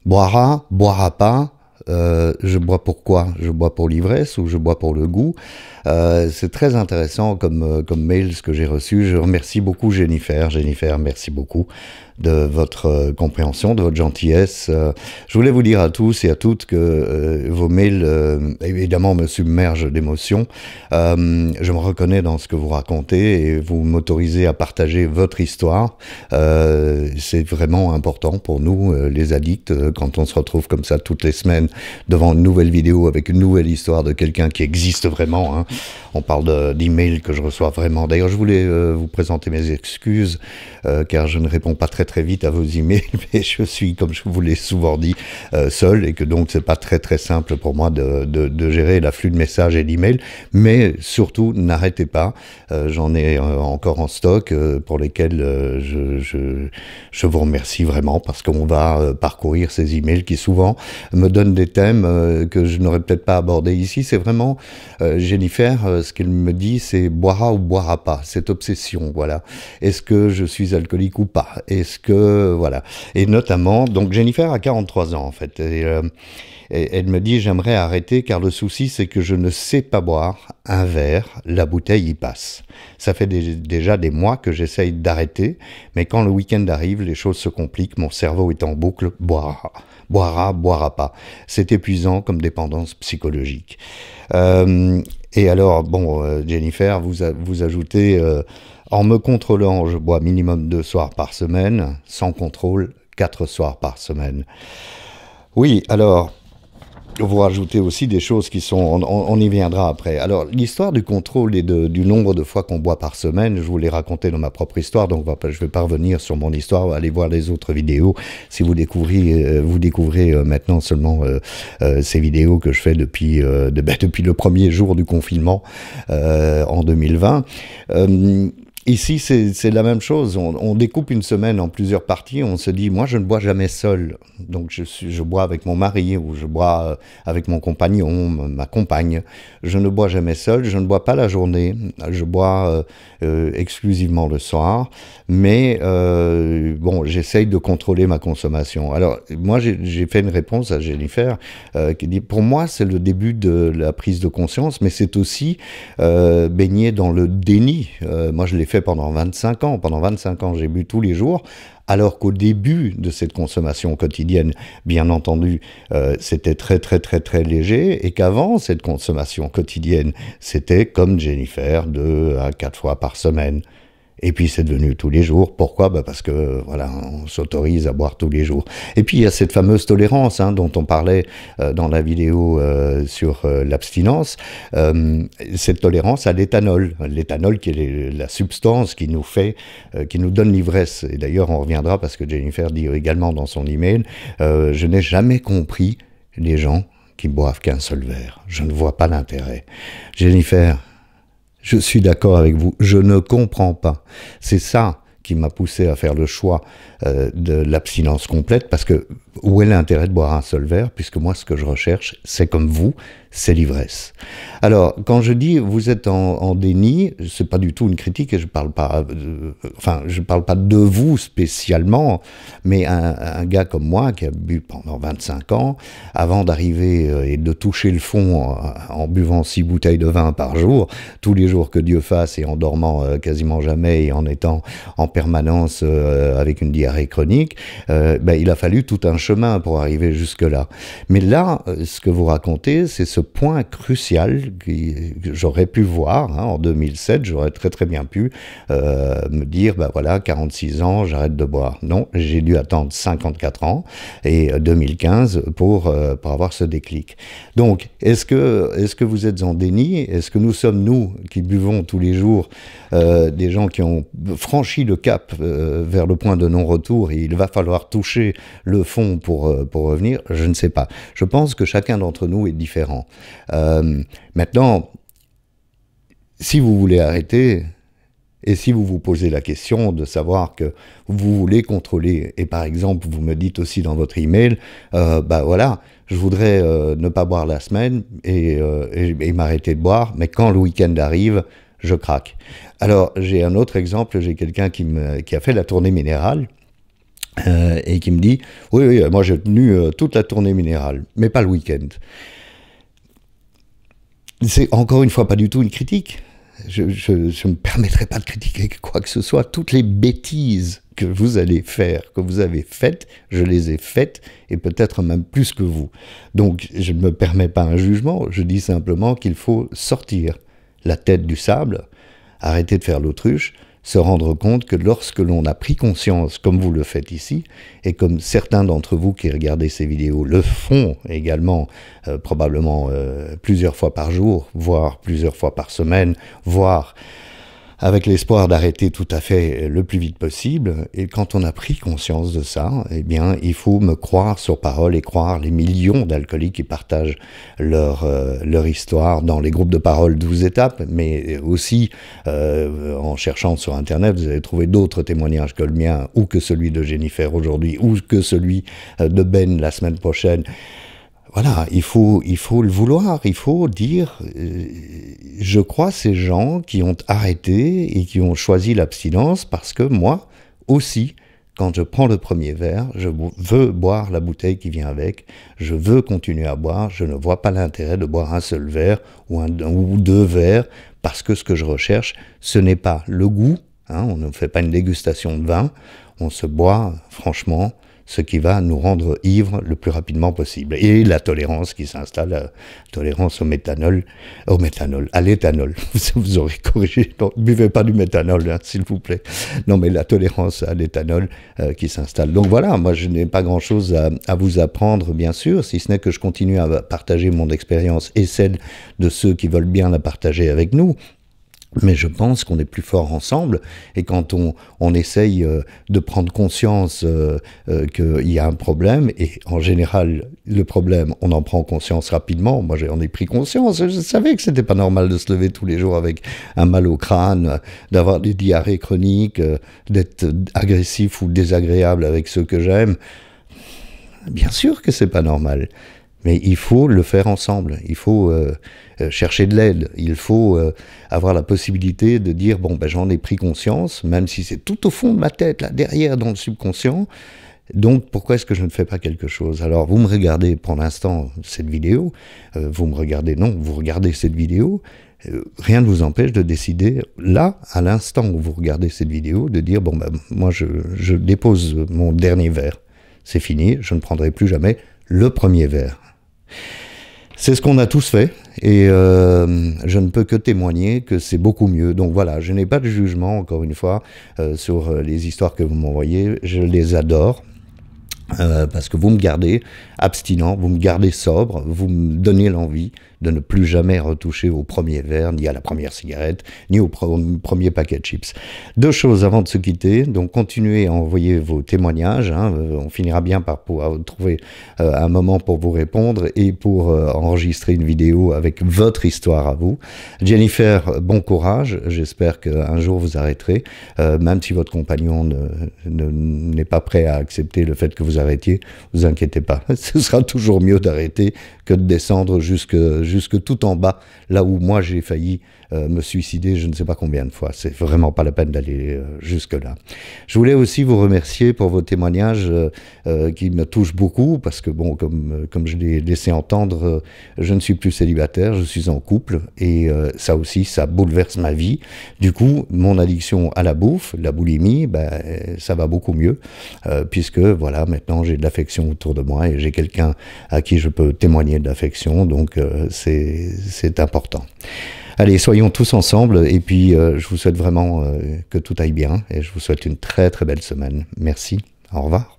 Boira, boira pas. Je bois pourquoi? Je bois pour l'ivresse ou je bois pour le goût? C'est très intéressant comme mail ce que j'ai reçu. Je remercie beaucoup Jennifer. Jennifer, merci beaucoup de votre compréhension, de votre gentillesse. Je voulais vous dire à tous et à toutes que vos mails, évidemment, me submergent d'émotions. Je me reconnais dans ce que vous racontez et vous m'autorisez à partager votre histoire. C'est vraiment important pour nous, les addicts, quand on se retrouve comme ça toutes les semaines devant une nouvelle vidéo avec une nouvelle histoire de quelqu'un qui existe vraiment. Hein. On parle d'emails que je reçois vraiment. D'ailleurs, je voulais vous présenter mes excuses, car je ne réponds pas très vite à vos emails, mais je suis, comme je vous l'ai souvent dit, seul, et que donc c'est pas très simple pour moi de gérer l'afflux de messages et d'emails. Mais surtout, n'arrêtez pas. J'en ai encore en stock pour lesquels je vous remercie vraiment, parce qu'on va parcourir ces emails qui souvent me donnent des thèmes que je n'aurais peut-être pas abordés ici. C'est vraiment Jennifer, ce qu'elle me dit, c'est boira ou boira pas, cette obsession, voilà. Est-ce que je suis alcoolique ou pas? Est-ce que, voilà. Et notamment, donc Jennifer a 43 ans en fait, et elle me dit, j'aimerais arrêter car le souci c'est que je ne sais pas boire un verre, la bouteille y passe. Ça fait déjà des mois que j'essaye d'arrêter, mais quand le week-end arrive, les choses se compliquent, mon cerveau est en boucle, boira. Boira, boira pas. C'est épuisant comme dépendance psychologique. Et alors, bon, Jennifer, vous ajoutez, en me contrôlant, je bois minimum 2 soirs par semaine, sans contrôle, 4 soirs par semaine. Oui, alors, vous rajoutez aussi des choses qui sont... On y viendra après. Alors, l'histoire du contrôle et du nombre de fois qu'on boit par semaine, je vous l'ai raconté dans ma propre histoire, donc je ne vais pas revenir sur mon histoire, allez voir les autres vidéos. Si vous découvrez maintenant seulement ces vidéos que je fais depuis le premier jour du confinement en 2020. Ici, c'est la même chose. On découpe une semaine en plusieurs parties. On se dit, moi, je ne bois jamais seul. Donc, je bois avec mon mari ou je bois avec mon compagnon, ma compagne. Je ne bois jamais seul. Je ne bois pas la journée. Je bois exclusivement le soir. Mais bon, j'essaye de contrôler ma consommation. Alors, moi, j'ai fait une réponse à Jennifer qui dit, pour moi, c'est le début de la prise de conscience, mais c'est aussi baigner dans le déni. Moi, je l'ai fait pendant 25 ans. Pendant 25 ans, j'ai bu tous les jours, alors qu'au début de cette consommation quotidienne, bien entendu, c'était très léger, et qu'avant cette consommation quotidienne, c'était comme Jennifer, 2 à 4 fois par semaine. Et puis c'est devenu tous les jours. Pourquoi? Parce que voilà, on s'autorise à boire tous les jours. Et puis il y a cette fameuse tolérance dont on parlait dans la vidéo sur l'abstinence. Cette tolérance à l'éthanol. L'éthanol qui est la substance qui nous donne l'ivresse. Et d'ailleurs on reviendra parce que Jennifer dit également dans son email, je n'ai jamais compris les gens qui boivent qu'un seul verre. Je ne vois pas l'intérêt. Jennifer, je suis d'accord avec vous, je ne comprends pas. C'est ça qui m'a poussé à faire le choix de l'abstinence complète, parce que où est l'intérêt de boire un seul verre, puisque moi ce que je recherche, c'est comme vous, c'est l'ivresse. Alors, quand je dis vous êtes en déni, c'est pas du tout une critique, et je parle pas de vous spécialement, mais un gars comme moi qui a bu pendant 25 ans, avant d'arriver et de toucher le fond en buvant 6 bouteilles de vin par jour, tous les jours que Dieu fasse, et en dormant quasiment jamais, et en étant en permanence avec une diarrhée chronique, il a fallu tout un chemin pour arriver jusque-là. Mais là, ce que vous racontez, c'est ce point crucial que j'aurais pu voir en 2007, j'aurais très bien pu me dire, voilà, 46 ans, j'arrête de boire. Non, j'ai dû attendre 54 ans et 2015 pour avoir ce déclic. Donc, est-ce que vous êtes en déni? Est-ce que nous sommes, nous, qui buvons tous les jours, des gens qui ont franchi le cap vers le point de non-retour, et il va falloir toucher le fond pour revenir? Je ne sais pas. Je pense que chacun d'entre nous est différent. Maintenant, si vous voulez arrêter, et si vous vous posez la question de savoir que vous voulez contrôler, et par exemple, vous me dites aussi dans votre email, voilà, je voudrais ne pas boire la semaine et m'arrêter de boire, mais quand le week-end arrive, je craque. Alors, j'ai un autre exemple, j'ai quelqu'un qui a fait la tournée minérale, et qui me dit « Oui, oui, moi j'ai tenu toute la tournée minérale, mais pas le week-end. » C'est encore une fois pas du tout une critique. Je ne me permettrai pas de critiquer quoi que ce soit. Toutes les bêtises que vous allez faire, que vous avez faites, je les ai faites, et peut-être même plus que vous. Donc je ne me permets pas un jugement, je dis simplement qu'il faut sortir la tête du sable, arrêter de faire l'autruche, se rendre compte que lorsque l'on a pris conscience, comme vous le faites ici, et comme certains d'entre vous qui regardez ces vidéos le font également, probablement plusieurs fois par jour, voire plusieurs fois par semaine, voire avec l'espoir d'arrêter tout à fait le plus vite possible. Et quand on a pris conscience de ça, eh bien, il faut me croire sur parole et croire les millions d'alcooliques qui partagent leur histoire dans les groupes de parole 12 étapes, mais aussi en cherchant sur Internet, vous allez trouver d'autres témoignages que le mien, ou que celui de Jennifer aujourd'hui, ou que celui de Ben la semaine prochaine. Voilà, il faut le vouloir, il faut dire je crois ces gens qui ont arrêté et qui ont choisi l'abstinence parce que moi aussi, quand je prends le premier verre, je veux boire la bouteille qui vient avec, je veux continuer à boire, je ne vois pas l'intérêt de boire un seul verre ou deux verres parce que ce que je recherche, ce n'est pas le goût, hein, on ne fait pas une dégustation de vin, on se boit franchement ce qui va nous rendre ivres le plus rapidement possible. Et la tolérance qui s'installe, la tolérance à l'éthanol. Vous aurez corrigé, non, buvez pas du méthanol, hein, s'il vous plaît. Non, mais la tolérance à l'éthanol qui s'installe. Donc voilà, moi je n'ai pas grand-chose à vous apprendre, bien sûr, si ce n'est que je continue à partager mon expérience et celle de ceux qui veulent bien la partager avec nous. Mais je pense qu'on est plus fort ensemble, et quand on essaye de prendre conscience qu'il y a un problème, et en général, le problème, on en prend conscience rapidement. Moi, j'en ai pris conscience. Je savais que c'était pas normal de se lever tous les jours avec un mal au crâne, d'avoir des diarrhées chroniques, d'être agressif ou désagréable avec ceux que j'aime. Bien sûr que c'est pas normal. Mais il faut le faire ensemble, il faut chercher de l'aide, il faut avoir la possibilité de dire, bon, ben, j'en ai pris conscience, même si c'est tout au fond de ma tête, là, derrière, dans le subconscient, donc pourquoi est-ce que je ne fais pas quelque chose? Alors vous me regardez pour l'instant cette vidéo, vous regardez cette vidéo, rien ne vous empêche de décider, là, à l'instant où vous regardez cette vidéo, de dire, bon, ben, moi je dépose mon dernier verre, c'est fini, je ne prendrai plus jamais le premier verre. C'est ce qu'on a tous fait, et je ne peux que témoigner que c'est beaucoup mieux. Donc voilà, je n'ai pas de jugement, encore une fois, sur les histoires que vous m'envoyez. Je les adore, parce que vous me gardez abstinent, vous me gardez sobre, vous me donnez l'envie de ne plus jamais retoucher au premier verre, ni à la première cigarette, ni au premier paquet de chips. Deux choses avant de se quitter, donc continuez à envoyer vos témoignages, hein, on finira bien par pouvoir trouver un moment pour vous répondre et pour enregistrer une vidéo avec votre histoire à vous. Jennifer, bon courage, j'espère qu'un jour vous arrêterez, même si votre compagnon n'est pas prêt à accepter le fait que vous arrêtiez, vous inquiétez pas, ce sera toujours mieux d'arrêter que de descendre jusque tout en bas, là où moi j'ai failli me suicider je ne sais pas combien de fois. C'est vraiment pas la peine d'aller jusque-là. Je voulais aussi vous remercier pour vos témoignages qui me touchent beaucoup, parce que bon, comme je l'ai laissé entendre, je ne suis plus célibataire, je suis en couple, et ça aussi, ça bouleverse ma vie. Du coup, mon addiction à la bouffe, la boulimie, ben, ça va beaucoup mieux, puisque voilà, maintenant j'ai de l'affection autour de moi, et j'ai quelqu'un à qui je peux témoigner de l'affection, donc c'est important. Allez, soyons tous ensemble, et puis je vous souhaite vraiment que tout aille bien, et je vous souhaite une très très belle semaine. Merci, au revoir.